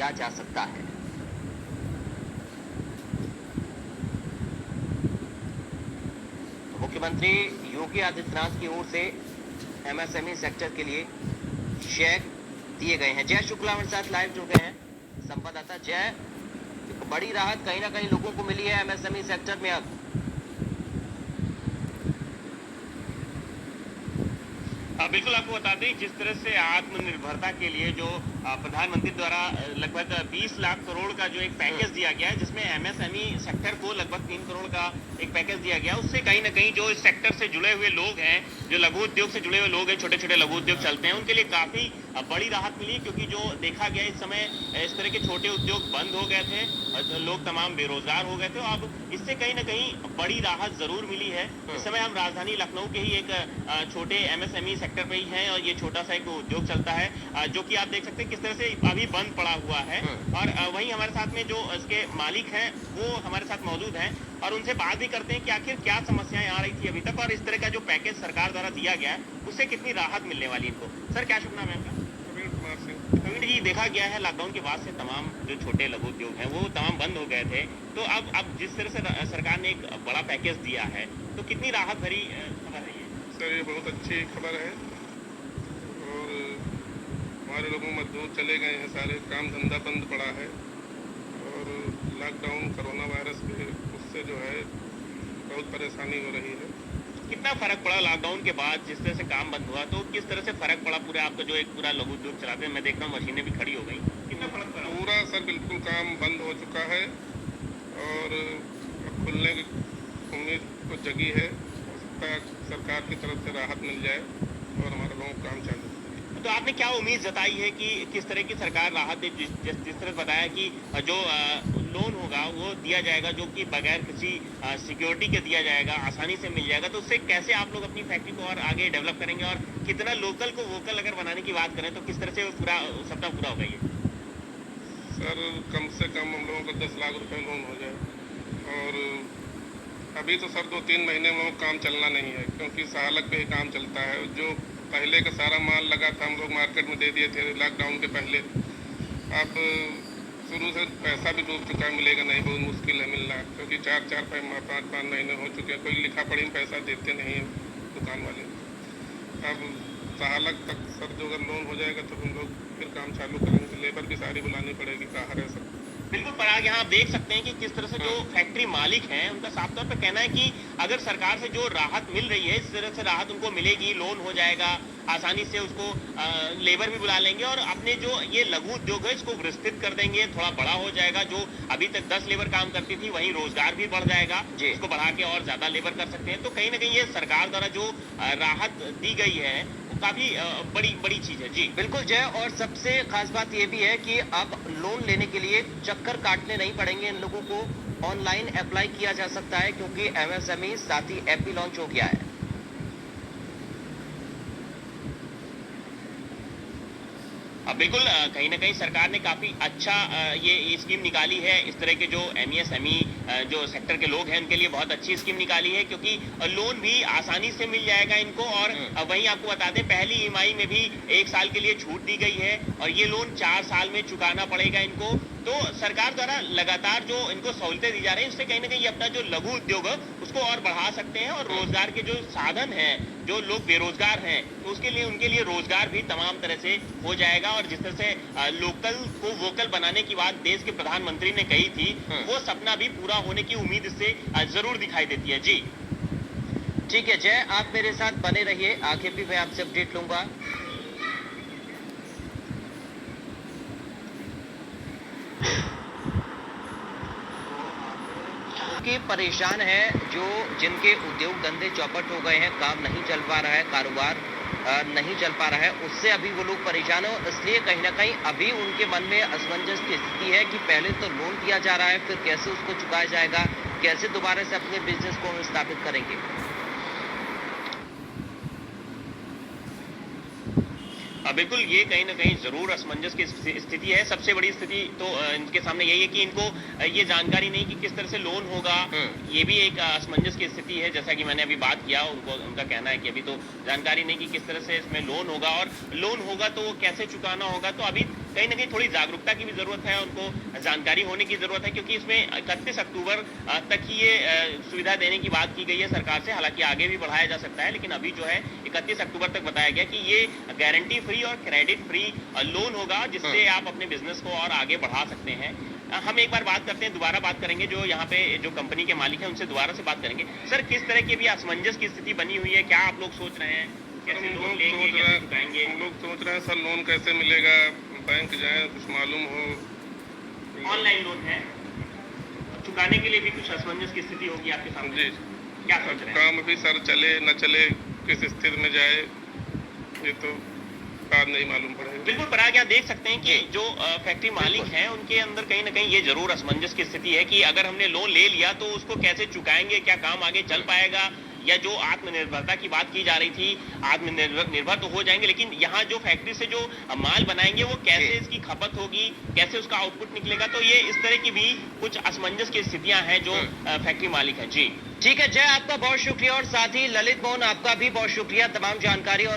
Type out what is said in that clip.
किया जा सकता है। तो मुख्यमंत्री योगी आदित्यनाथ की ओर से एमएसएमई सेक्टर के लिए चेक दिए गए हैं। जय शुक्ला हमारे साथ लाइव जुड़ गए हैं, संवाददाता जय। बड़ी राहत कहीं ना कहीं लोगों को मिली है एमएसएमई सेक्टर में अब। बिल्कुल आपको बता दें, जिस तरह से आत्मनिर्भरता के लिए जो प्रधानमंत्री द्वारा लगभग 20 लाख करोड़ का जो एक पैकेज दिया गया है, जिसमें एमएसएमई सेक्टर को लगभग 3 करोड़ का एक पैकेज दिया गया, उससे कहीं ना कहीं जो इस सेक्टर से जुड़े हुए लोग हैं, जो लघु उद्योग से जुड़े हुए लोग हैं, छोटे छोटे लघु उद्योग चलते हैं, उनके लिए काफी बड़ी राहत मिली। क्योंकि जो देखा गया इस समय इस तरह के छोटे उद्योग बंद हो गए थे, लोग तमाम बेरोजगार हो गए थे। अब इससे कहीं ना कहीं बड़ी राहत जरूर मिली है। इस समय हम राजधानी लखनऊ के ही एक छोटे एमएसएमई सेक्टर पे ही हैं, और ये छोटा सा एक उद्योग चलता है जो कि आप देख सकते हैं किस तरह से अभी बंद पड़ा हुआ है। और वहीं हमारे साथ में जो इसके मालिक हैं वो हमारे साथ मौजूद हैं, और उनसे बात भी करते हैं कि आखिर क्या समस्याएं आ रही थी अभी तक, और इस तरह का जो पैकेज सरकार द्वारा दिया गया है उससे कितनी राहत मिलने वाली इनको। सर, क्या शुभ नाम है आपका? प्रवीण जी, देखा गया है लॉकडाउन के बाद से तमाम जो छोटे लघु उद्योग हैं वो तमाम बंद हो गए थे, तो अब जिस तरह से सरकार ने एक बड़ा पैकेज दिया है, तो कितनी राहत भरी खबर है ये? सर, ये बहुत अच्छी खबर है, और हमारे लोगों मजदूर चले गए हैं, सारे काम धंधा बंद पड़ा है, और लॉकडाउन कोरोना वायरस के उससे जो है बहुत परेशानी हो रही है। कितना फर्क पड़ा लॉकडाउन के बाद, जिस तरह से काम बंद हुआ, तो किस तरह से फर्क पड़ा पूरा आपका जो एक पूरा लघु उद्योग चलाते हैं? मैं देख रहा हूँ मशीनें भी खड़ी हो गई, कितना फर्क पड़ा? पूरा सर बिल्कुल काम बंद हो चुका है, और अब खुलने की उम्मीद को जगी है। हो सकता है सरकार की तरफ से राहत मिल जाए और हमारे लोगों का काम चालू। तो आपने क्या उम्मीद जताई है कि किस तरह की सरकार राहत दे? जिस तरह बताया कि जो लोन होगा वो दिया जाएगा, जो कि बगैर किसी सिक्योरिटी के दिया जाएगा, आसानी से मिल जाएगा, तो उससे कैसे आप लोग अपनी फैक्ट्री को और आगे डेवलप करेंगे, और कितना लोकल को वोकल अगर बनाने की बात करें तो किस तरह से पूरा सपना पूरा होगा ये? सर, कम से कम हम लोगों को 10 लाख रुपए लोन हो जाए, और अभी तो सर 2-3 महीने में काम चलना नहीं है, क्योंकि सहालक पे ही काम चलता है। जो पहले का सारा माल लगा था हम लोग मार्केट में दे दिए थे लॉकडाउन के पहले। अब शुरू से पैसा भी डूब चुका है, मिलेगा नहीं, बहुत मुश्किल है मिलना, क्योंकि 4-5 महीने हो चुके हैं, कोई लिखा पढ़ी में पैसा देते नहीं है दुकान वाले। अब सहालक तक सर जो अगर लोन हो जाएगा तो हम लोग फिर काम चालू करेंगे, लेबर भी सारी बुलानी पड़ेगी, बाहर है सब। बिल्कुल पराग, यहाँ आप देख सकते हैं कि किस तरह से जो फैक्ट्री मालिक हैं उनका साफ तौर पर कहना है कि अगर सरकार से जो राहत मिल रही है, इस तरह से राहत उनको मिलेगी, लोन हो जाएगा, आसानी से उसको लेबर भी बुला लेंगे, और अपने जो ये लघु उद्योग है इसको विस्तृत कर देंगे, थोड़ा बड़ा हो जाएगा। जो अभी तक 10 लेबर काम करती थी वहीं रोजगार भी बढ़ जाएगा, इसको बढ़ा के और ज्यादा लेबर कर सकते हैं। तो कहीं ना कहीं ये सरकार द्वारा जो राहत दी गई है काफी बड़ी चीज है। जी बिल्कुल जय, और सबसे खास बात यह भी है कि अब लोन लेने के लिए चक्कर काटने नहीं पड़ेंगे इन लोगों को, ऑनलाइन अप्लाई किया जा सकता है, क्योंकि एमएसएमई साथ ही ऐप भी लॉन्च हो गया है। बिल्कुल, कहीं ना कहीं सरकार ने काफी अच्छा ये स्कीम निकाली है। इस तरह के जो एमएसएमई जो सेक्टर के लोग हैं उनके लिए बहुत अच्छी स्कीम निकाली है, क्योंकि लोन भी आसानी से मिल जाएगा इनको। और वहीं आपको बता दें, पहली ईएमआई में भी 1 साल के लिए छूट दी गई है, और ये लोन 4 साल में चुकाना पड़ेगा इनको। तो सरकार द्वारा लगातार जो इनको सहूलतें दी जा रही हैं, उससे कहीं ना कहीं अपना जो लघु उद्योग है उसको और बढ़ा सकते हैं, और रोजगार के जो साधन हैं, जो लोग बेरोजगार हैं, तो उसके लिए उनके लिए रोजगार भी तमाम तरह से हो जाएगा। और जिस तरह से लोकल को वोकल बनाने की बात देश के प्रधानमंत्री ने कही थी, वो सपना भी पूरा होने की उम्मीद इससे जरूर दिखाई देती है। जी ठीक है जय, आप मेरे साथ बने रहिए, आगे भी मैं आपसे अपडेट लूंगा। परेशान है, जो जिनके उद्योग धंधे चौपट हो गए हैं, काम नहीं चल पा रहा है, कारोबार नहीं चल पा रहा है, उससे अभी वो लोग परेशान हो। इसलिए कहीं ना कहीं अभी उनके मन में असमंजस की स्थिति है कि पहले तो लोन दिया जा रहा है, फिर कैसे उसको चुकाया जाएगा, कैसे दोबारा से अपने बिजनेस को स्थापित करेंगे। बिल्कुल, ये कहीं ना कहीं जरूर असमंजस की स्थिति है। सबसे बड़ी स्थिति तो इनके सामने यही है कि इनको ये जानकारी नहीं कि किस तरह से लोन होगा। ये भी एक असमंजस की स्थिति है। जैसा कि मैंने अभी बात किया, उनका कहना है कि अभी तो जानकारी नहीं कि किस तरह से इसमें लोन होगा, और लोन होगा तो वो कैसे चुकाना होगा। तो अभी कहीं ना कहीं थोड़ी जागरूकता की भी जरूरत है, उनको जानकारी होने की जरूरत है, क्योंकि इसमें 31 अक्टूबर तक ही ये सुविधा देने की बात की गई है सरकार से। हालांकि आगे भी बढ़ाया जा सकता है, लेकिन अभी जो है 31 अक्टूबर तक बताया गया कि ये गारंटी फ्री और क्रेडिट फ्री लोन होगा, जिससे आप अपने बिजनेस को और आगे बढ़ा सकते हैं। हम एक बार बात करते हैं, दोबारा बात करेंगे जो यहाँ पे जो कंपनी के मालिक हैं उनसे दोबारा से बात करेंगे। सर, किस तरह की भी असमंजस की स्थिति बनी हुई है, क्या आप लोग सोच रहे हैं, कैसे लोन लेंगे, कैसे चुकाएंगे? हम लोग सोच रहे हैं सर लोन कैसे मिलेगा, बैंक जाए कुछ मालूम हो। ऑनलाइन लोन है, चुकाने के लिए भी कुछ असमंजस की स्थिति होगी आपके सामने। जी, क्या सोच रहे हैं? काम अभी सर चले न चले, किस स्थिति में जाए, ये तो बाद नहीं मालूम पड़ेगा। बिल्कुल पराग, यहाँ देख सकते हैं कि जो फैक्ट्री मालिक हैं उनके अंदर कहीं ना कहीं ये जरूर असमंजस की स्थिति है कि अगर हमने लोन ले लिया तो उसको कैसे चुकाएंगे, क्या काम आगे चल पाएगा, या जो आत्मनिर्भरता की बात की जा रही थी, आत्मनिर्भर तो हो जाएंगे, लेकिन यहाँ जो फैक्ट्री से जो माल बनाएंगे वो कैसे इसकी खपत होगी, कैसे उसका आउटपुट निकलेगा। तो ये इस तरह की भी कुछ असमंजस की स्थितियां हैं जो फैक्ट्री मालिक है। जी ठीक है जय, आपका बहुत शुक्रिया, और साथ ही ललित मोहन आपका भी बहुत शुक्रिया तमाम जानकारी और